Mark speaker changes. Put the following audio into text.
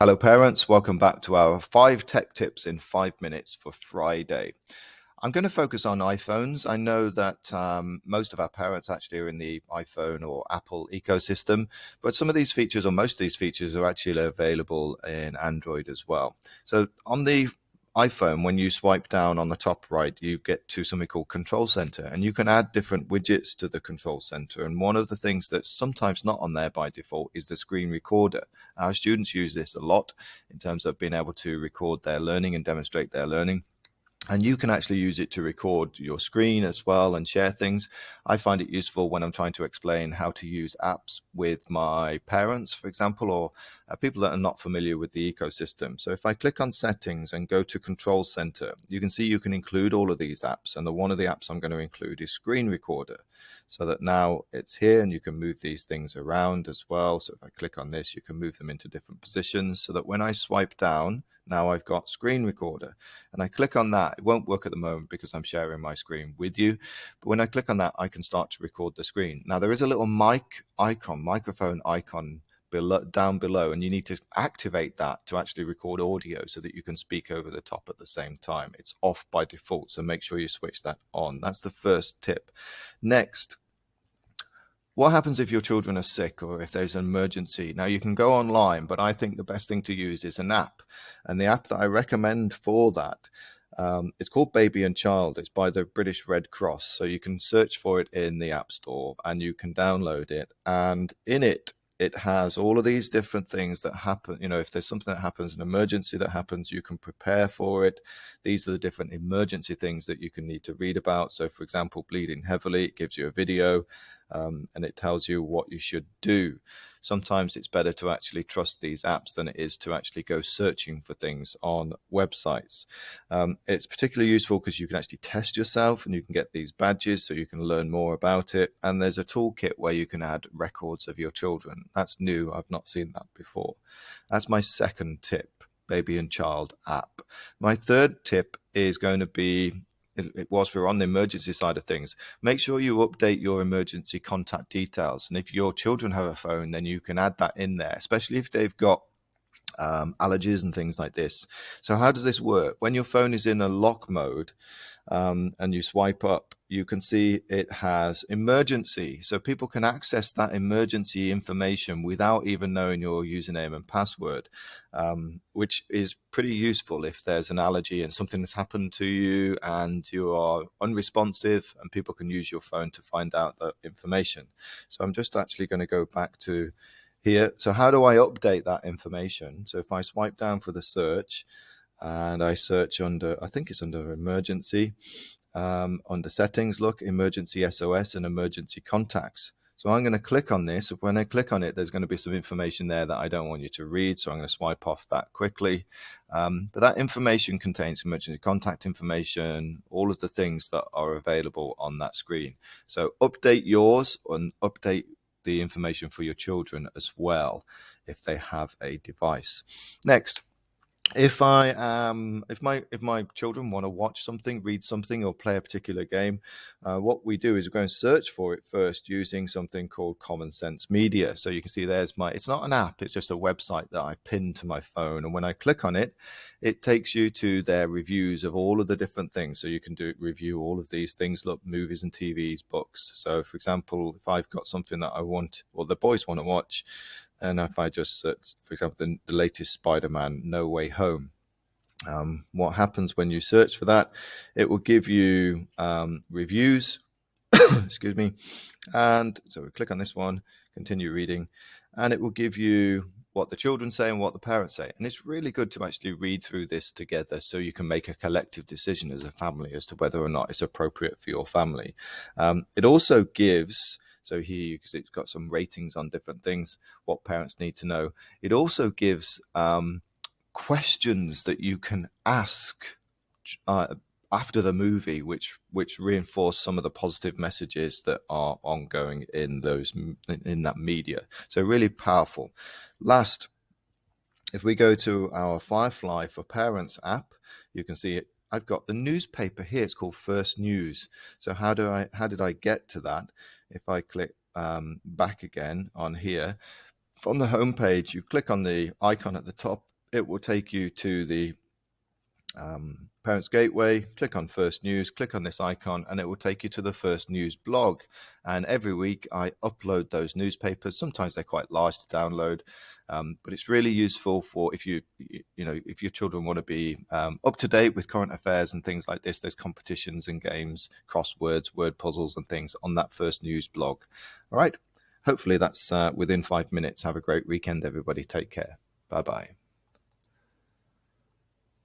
Speaker 1: Hello, parents. Welcome back to our 5 tech tips in 5 minutes for Friday. I'm going to focus on iPhones. I know that most of our parents actually are in the iPhone or Apple ecosystem, but some of these features, or most of these features, are actually available in Android as well. So on the iPhone, when you swipe down on the top right, you get to something called Control Center, and you can add different widgets to the Control Center. And one of the things that's sometimes not on there by default is the screen recorder. Our students use this a lot in terms of being able to record their learning and demonstrate their learning. And you can actually use it to record your screen as well and share things. I find it useful when I'm trying to explain how to use apps with my parents, for example, or people that are not familiar with the ecosystem. So if I click on settings and go to Control Center, you can see you can include all of these apps. And one of the apps I'm going to include is Screen Recorder, so that now it's here and you can move these things around as well. So if I click on this, you can move them into different positions so that when I swipe down, now I've got Screen Recorder, and I click on that. It won't work at the moment because I'm sharing my screen with you, but when I click on that, I can start to record the screen. Now there is a little microphone icon down below, and you need to activate that to actually record audio so that you can speak over the top at the same time. It's off by default, so make sure you switch that on. That's the first tip. Next, what happens if your children are sick or if there's an emergency? Now, you can go online, but I think the best thing to use is an app. And the app that I recommend for that, it's called Baby and Child. It's by the British Red Cross. So you can search for it in the App Store and you can download it. And in it, it has all of these different things that happen. You know, if there's something that happens, an emergency that happens, you can prepare for it. These are the different emergency things that you can need to read about. So, for example, bleeding heavily, it gives you a video. And it tells you what you should do. Sometimes it's better to actually trust these apps than it is to actually go searching for things on websites. It's particularly useful because you can actually test yourself and you can get these badges so you can learn more about it. And there's a toolkit where you can add records of your children. That's new. I've not seen that before. That's my second tip, Baby and Child app. My third tip is going to be, whilst we're on the emergency side of things, make sure you update your emergency contact details. And if your children have a phone, then you can add that in there, especially if they've got allergies and things like this. So how does this work? When your phone is in a lock mode and you swipe up, you can see it has emergency. So people can access that emergency information without even knowing your username and password, which is pretty useful if there's an allergy and something has happened to you and you are unresponsive, and people can use your phone to find out that information. So I'm just actually going to go back to here. So how do I update that information? So if I swipe down for the search and I search under, I think it's under emergency, under settings, look, emergency SOS and emergency contacts. So I'm going to click on this. When I click on it, there's going to be some information there that I don't want you to read. So I'm going to swipe off that quickly. But that information contains emergency contact information, all of the things that are available on that screen. So update yours and update the information for your children as well if they have a device. Next, if my children want to watch something, read something, or play a particular game, what we do is we go and search for it first using something called Common Sense Media. So you can see there's it's not an app, it's just a website that I pinned to my phone. And when I click on it, it takes you to their reviews of all of the different things. So you can review all of these things, look, movies and TVs, books. So for example, if I've got something that I want, or the boys want to watch, and if I just search, for example, the latest Spider-Man, No Way Home, what happens when you search for that? It will give you reviews, excuse me. And so we click on this one, continue reading, and it will give you what the children say and what the parents say. And it's really good to actually read through this together so you can make a collective decision as a family as to whether or not it's appropriate for your family. It also gives, so here, because it's got some ratings on different things, what parents need to know. It also gives questions that you can ask after the movie, which reinforce some of the positive messages that are ongoing in that media. So really powerful. Last, if we go to our Firefly for Parents app, you can see it. I've got the newspaper here. It's called First News. So how did I get to that? If I click back again on here, from the home page, you click on the icon at the top it will take you to the Parents Gateway, click on First News, click on this icon, and it will take you to the First News blog. And every week I upload those newspapers. Sometimes they're quite large to download, but it's really useful for if if your children want to be up to date with current affairs and things like this. There's competitions and games, crosswords, word puzzles, and things on that First News blog. All right. Hopefully that's within 5 minutes. Have a great weekend, everybody. Take care. Bye bye.